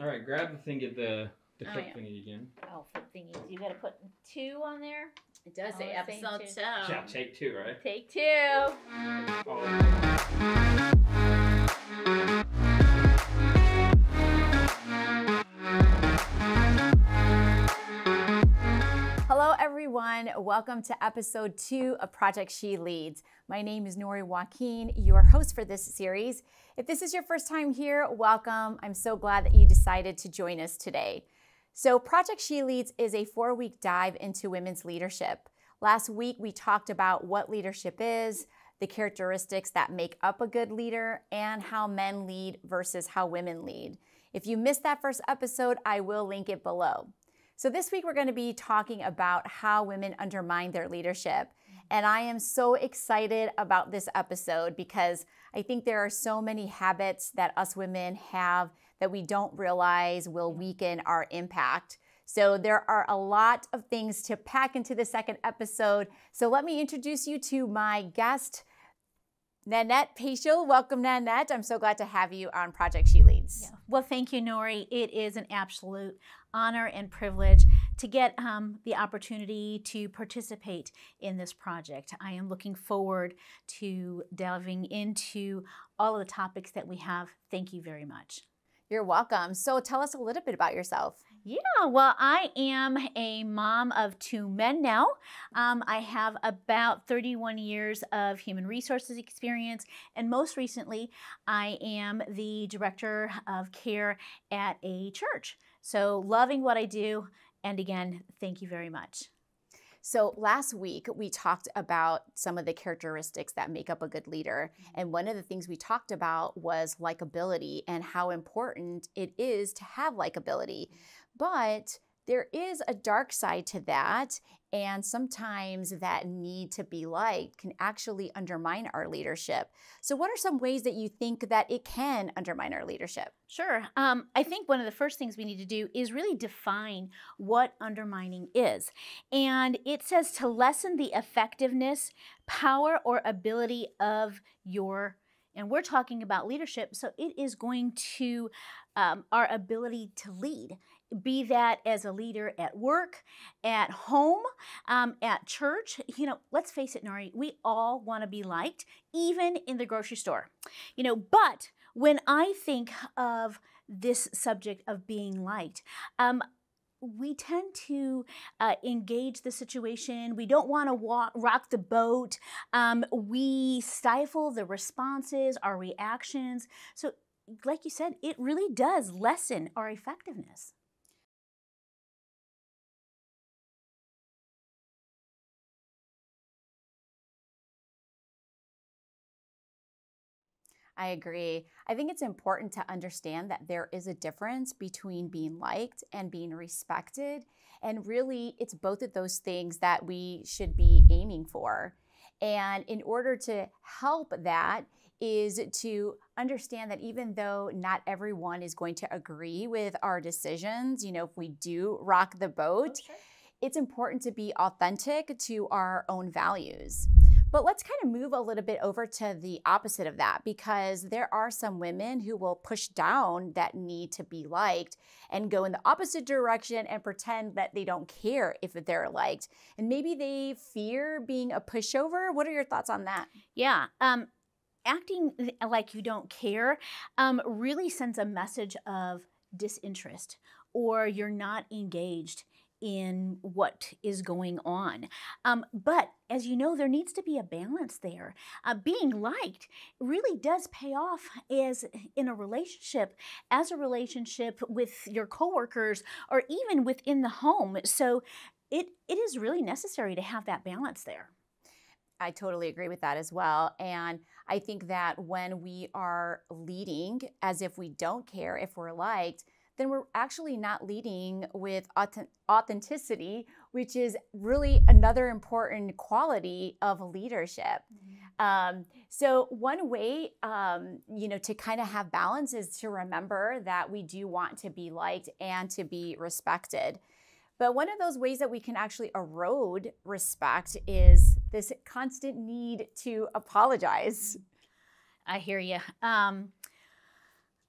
All right, grab the thing, get the flip yeah. thingy again. Oh, flip thingies. You got to put 2 on there? It does say it's saying episode 2. Yeah, take 2, right? Take 2. Hello, everyone. Welcome to episode 2 of Project She Leads. My name is Nori Joaquin, your host for this series. If this is your first time here, welcome. I'm so glad that you decided to join us today. So Project She Leads is a 4-week dive into women's leadership. Last week, we talked about what leadership is, the characteristics that make up a good leader, and how men lead versus how women lead. If you missed that first episode, I will link it below. So this week, we're going to be talking about how women undermine their leadership. And I am so excited about this episode because I think there are so many habits that us women have that we don't realize will weaken our impact. So there are a lot of things to pack into the second episode. So let me introduce you to my guest, Nannette Pachol. Welcome, Nannette. I'm so glad to have you on Project She Leads. Yeah. Well, thank you, Nori. It is an absolute honor and privilege to get the opportunity to participate in this project. I am looking forward to delving into all of the topics that we have. Thank you very much. You're welcome. So tell us a little bit about yourself. Yeah, well, I am a mom of 2 men now. I have about 31 years of human resources experience, and most recently, I am the director of care at a church. So loving what I do, and again, thank you very much. So last week, we talked about some of the characteristics that make up a good leader. And one of the things we talked about was likability and how important it is to have likability. But there is a dark side to that. And sometimes that need to be liked can actually undermine our leadership. So what are some ways that you think that it can undermine our leadership? Sure. I think one of the first things we need to do is really define what undermining is. And it says to lessen the effectiveness, power, or ability of your, and we're talking about leadership, so it is going to our ability to lead. Be that as a leader at work, at home, at church. You know, let's face it, Nori, we all want to be liked, even in the grocery store. You know, but when I think of this subject of being liked, we tend to engage the situation. We don't want to rock the boat. We stifle the responses, our reactions. So like you said, it really does lessen our effectiveness. I agree. I think it's important to understand that there is a difference between being liked and being respected. And really, it's both of those things that we should be aiming for. And in order to help that is to understand that even though not everyone is going to agree with our decisions, you know, if we do rock the boat, it's important to be authentic to our own values. But let's kind of move a little bit over to the opposite of that, because there are some women who will push down that need to be liked and go in the opposite direction and pretend that they don't care if they're liked. And maybe they fear being a pushover. What are your thoughts on that? Yeah. Acting like you don't care really sends a message of disinterest, or you're not engaged in what is going on. But as you know, there needs to be a balance there. Being liked really does pay off as in a relationship, as a relationship with your coworkers, or even within the home. So it is really necessary to have that balance there. I totally agree with that as well. And I think that when we are leading as if we don't care if we're liked, then we're actually not leading with authenticity, which is really another important quality of leadership. So one way, to kind of have balance is to remember that we do want to be liked and to be respected. But one of those ways that we can actually erode respect is this constant need to apologize. I hear you.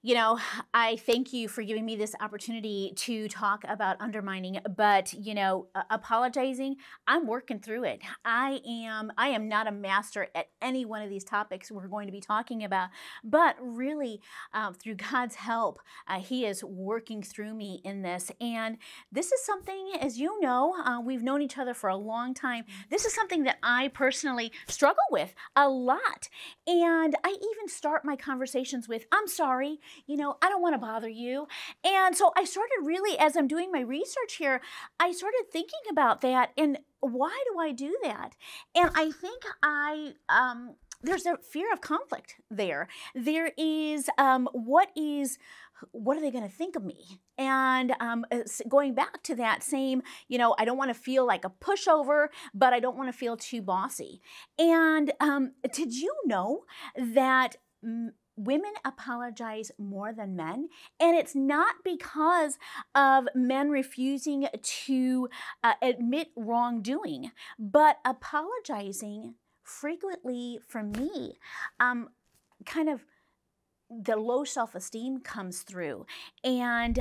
You know, I thank you for giving me this opportunity to talk about undermining, but, you know, apologizing, I'm working through it. I am not a master at any one of these topics we're going to be talking about, but really, through God's help, He is working through me in this. And this is something, as you know, we've known each other for a long time. This is something that I personally struggle with a lot. And I even start my conversations with, I'm sorry, you know, I don't want to bother you. And so I started really, as I'm doing my research here, I started thinking about that and why do I do that? And I think there's a fear of conflict there. There is, what are they going to think of me? And going back to that same, you know, I don't want to feel like a pushover, but I don't want to feel too bossy. And did you know that women apologize more than men? And it's not because of men refusing to admit wrongdoing, but apologizing frequently for me, kind of the low self-esteem comes through, and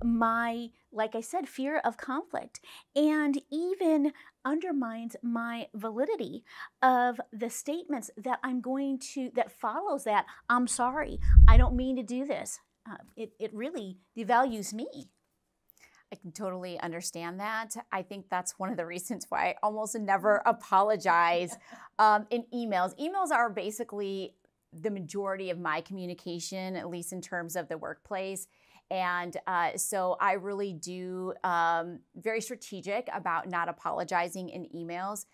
my, like I said, fear of conflict, and even undermines my validity of the statements that that follows that, I'm sorry, I don't mean to do this. It really devalues me. I can totally understand that. I think that's one of the reasons why I almost never apologize in emails. Emails are basically the majority of my communication, at least in terms of the workplace. And so I really do very strategic about not apologizing in emails.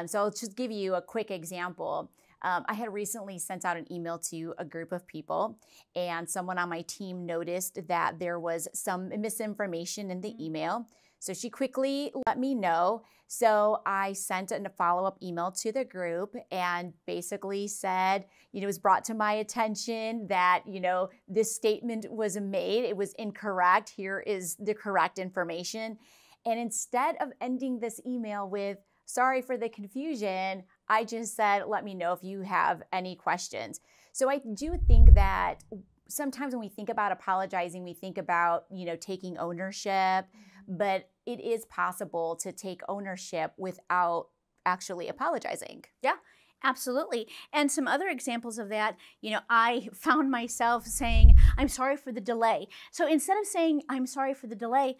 So I'll just give you a quick example. I had recently sent out an email to a group of people, and someone on my team noticed that there was some misinformation in the email. So she quickly let me know. So I sent a follow-up email to the group and basically said, you know, it was brought to my attention that, you know, this statement was made. It was incorrect. Here is the correct information. And instead of ending this email with, sorry for the confusion, I just said, let me know if you have any questions. So I do think that sometimes when we think about apologizing, we think about, you know, taking ownership, but it is possible to take ownership without actually apologizing. Yeah, absolutely. And some other examples of that, you know, I found myself saying, I'm sorry for the delay. So instead of saying, I'm sorry for the delay,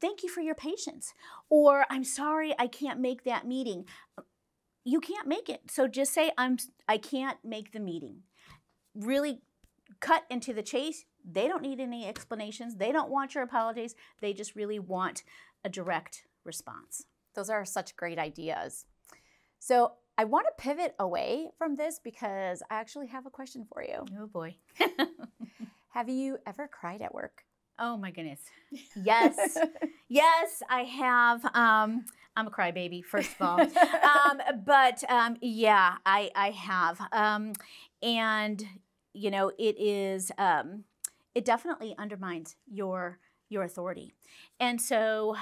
thank you for your patience. Or I'm sorry, I can't make that meeting. You can't make it. So just say, I can't make the meeting. Really cut into the chase. They don't need any explanations. They don't want your apologies. They just really want a direct response. Those are such great ideas. So I want to pivot away from this because I actually have a question for you. Oh boy. Have you ever cried at work? Oh my goodness. Yes. Yes, I have. I'm a crybaby, first of all. But yeah, I have. And you know, it is, it definitely undermines your authority. And so,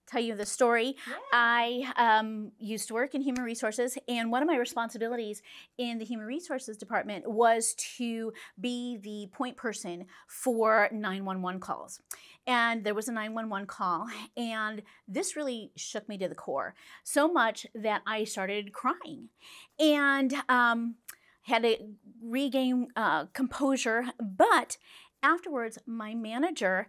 tell you the story. Yeah. I used to work in human resources, and one of my responsibilities in the human resources department was to be the point person for 911 calls. And there was a 911 call, and this really shook me to the core, so much that I started crying. And had to regain composure, but afterwards, my manager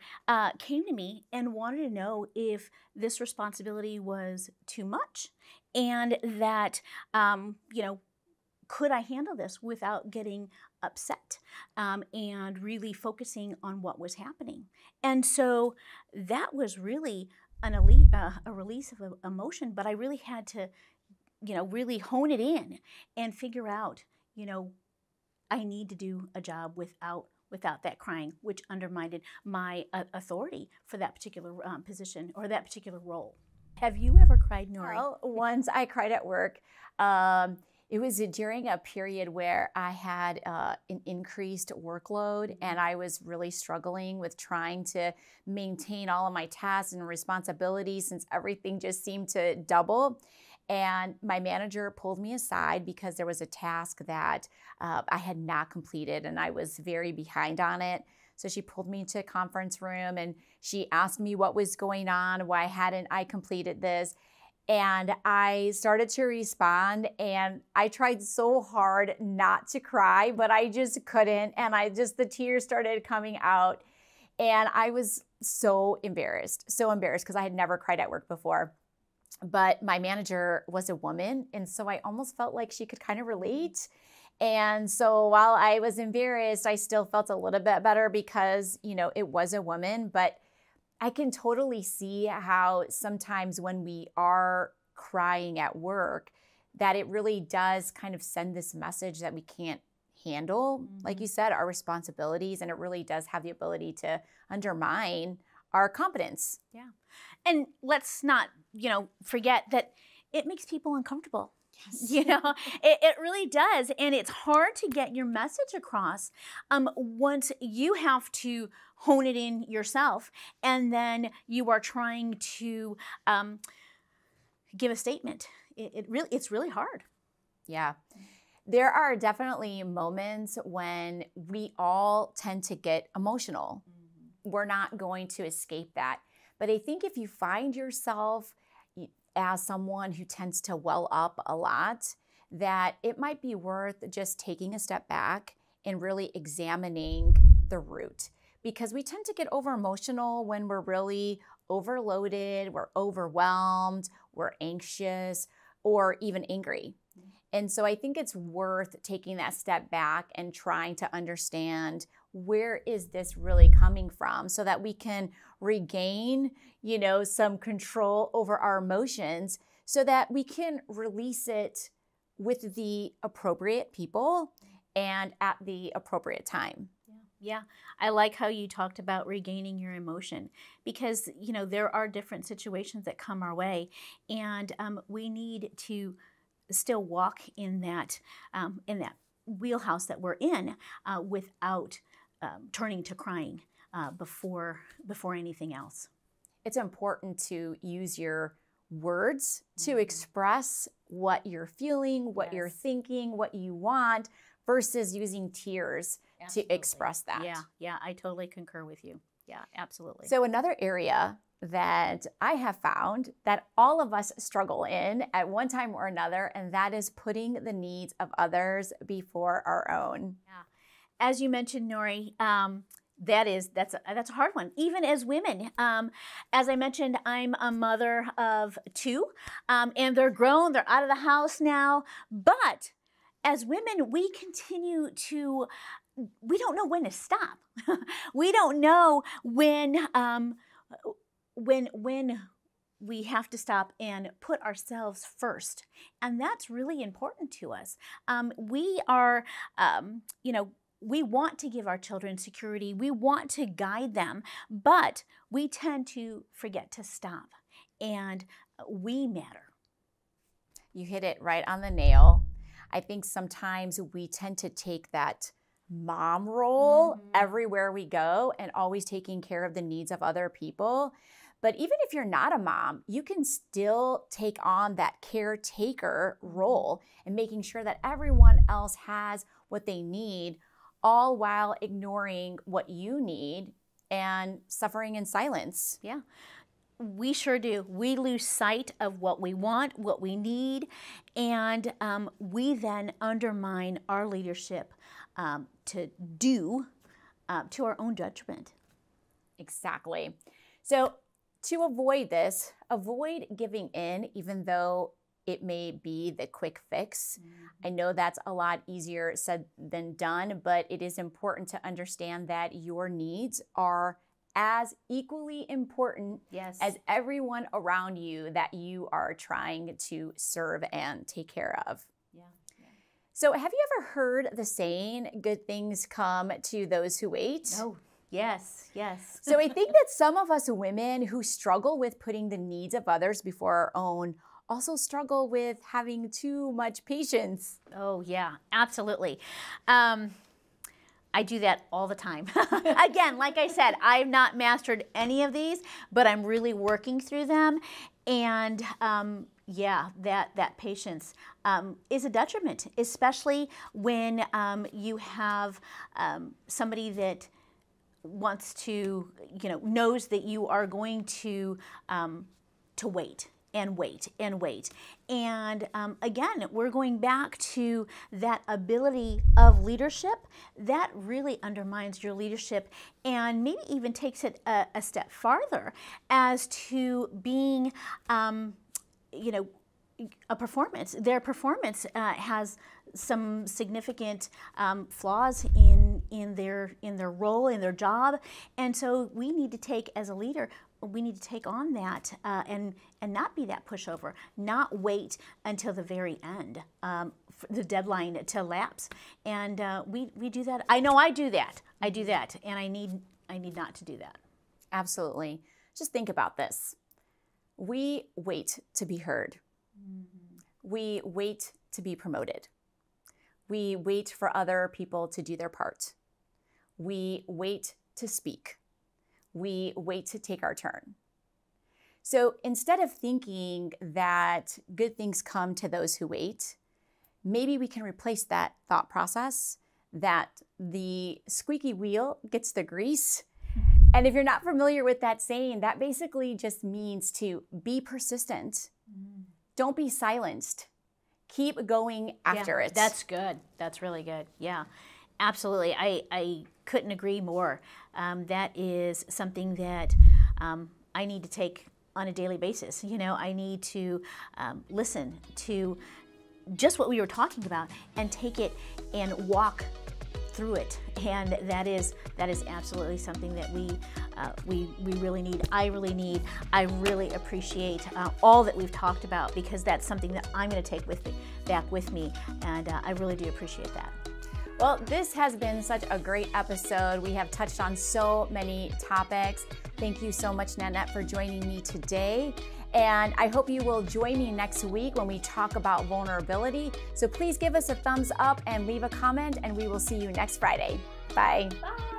came to me and wanted to know if this responsibility was too much, and that, you know, could I handle this without getting upset and really focusing on what was happening. And so that was really a release of emotion, but I really had to, you know, really hone it in and figure out, you know, I need to do a job without that crying, which undermined my authority for that particular position or that particular role. Have you ever cried, Nori? Well, once I cried at work. It was during a period where I had an increased workload, and I was really struggling with trying to maintain all of my tasks and responsibilities since everything just seemed to double. And my manager pulled me aside because there was a task that I had not completed and I was very behind on it. So she pulled me to a conference room and she asked me what was going on, why hadn't I completed this? And I started to respond and I tried so hard not to cry, but I just couldn't. And the tears started coming out and I was so embarrassed because I had never cried at work before. But my manager was a woman, and so I almost felt like she could kind of relate. And so while I was embarrassed, I still felt a little bit better because, it was a woman. But I can totally see how sometimes when we are crying at work, that it really does kind of send this message that we can't handle, like you said, our responsibilities, and it really does have the ability to undermine our competence. Yeah. And let's not, forget that it makes people uncomfortable. Yes. It really does. And it's hard to get your message across once you have to hone it in yourself. And then you are trying to give a statement. It's really hard. Yeah. There are definitely moments when we all tend to get emotional. We're not going to escape that. But I think if you find yourself as someone who tends to well up a lot, that it might be worth just taking a step back and really examining the root. Because we tend to get over emotional when we're really overloaded, we're overwhelmed, we're anxious, or even angry. And so I think it's worth taking that step back and trying to understand, where is this really coming from, so that we can regain, some control over our emotions, so that we can release it with the appropriate people and at the appropriate time. Yeah, I like how you talked about regaining your emotion, because, there are different situations that come our way, and we need to still walk in that wheelhouse that we're in without turning to crying before anything else. It's important to use your words to express what you're feeling, what you're thinking, what you want, versus using tears to express that. Yeah, I totally concur with you. Yeah, absolutely. So another area that I have found that all of us struggle in at one time or another, and that is putting the needs of others before our own. Yeah. As you mentioned, Nori, that's a hard one, even as women. As I mentioned, I'm a mother of 2, and they're grown, they're out of the house now, but as women, we don't know when to stop. We don't know when we have to stop and put ourselves first. And that's really important to us. We are, we want to give our children security. We want to guide them, but we tend to forget to stop. And we matter. You hit it right on the nail. I think sometimes we tend to take that mom role everywhere we go and always taking care of the needs of other people. But even if you're not a mom, you can still take on that caretaker role and making sure that everyone else has what they need, all while ignoring what you need and suffering in silence. Yeah. We sure do. We lose sight of what we want, what we need, and we then undermine our leadership to our own judgment. Exactly. So to avoid this, avoid giving in, even though it may be the quick fix. I know that's a lot easier said than done, but it is important to understand that your needs are as equally important as everyone around you that you are trying to serve and take care of. So have you ever heard the saying, good things come to those who wait? Oh, yes. So I think that some of us women who struggle with putting the needs of others before our own also struggle with having too much patience. Oh, yeah, absolutely. I do that all the time. Again, like I said, I've not mastered any of these, but I'm really working through them. And yeah, that patience is a detriment, especially when you have somebody that wants to, knows that you are going to wait and wait and wait. And again, we're going back to that ability of leadership that really undermines your leadership and maybe even takes it a step farther as to being, a performance. Their performance has some significant flaws in their role, in their job, and so we need to take, as a leader, we need to take on that and not be that pushover, not wait until the very end for the deadline to lapse. And we do that. I know I do that. I do that, and I need not to do that. Absolutely. Just think about this. We wait to be heard. We wait to be promoted. We wait for other people to do their part. We wait to speak. We wait to take our turn. So instead of thinking that good things come to those who wait, maybe we can replace that thought process that the squeaky wheel gets the grease. And if you're not familiar with that saying, that basically just means to be persistent. Don't be silenced. Keep going after it. That's good. That's really good. Yeah, absolutely. I couldn't agree more. That is something that I need to take on a daily basis. I need to listen to just what we were talking about and take it and walk through it. And that is absolutely something that we really need. I really need. I really appreciate all that we've talked about, because that's something that I'm going to take back with me, and I really do appreciate that. Well, this has been such a great episode. We have touched on so many topics. Thank you so much, Nannette, for joining me today. And I hope you will join me next week when we talk about vulnerability. So please give us a thumbs up and leave a comment, and we will see you next Friday. Bye. Bye.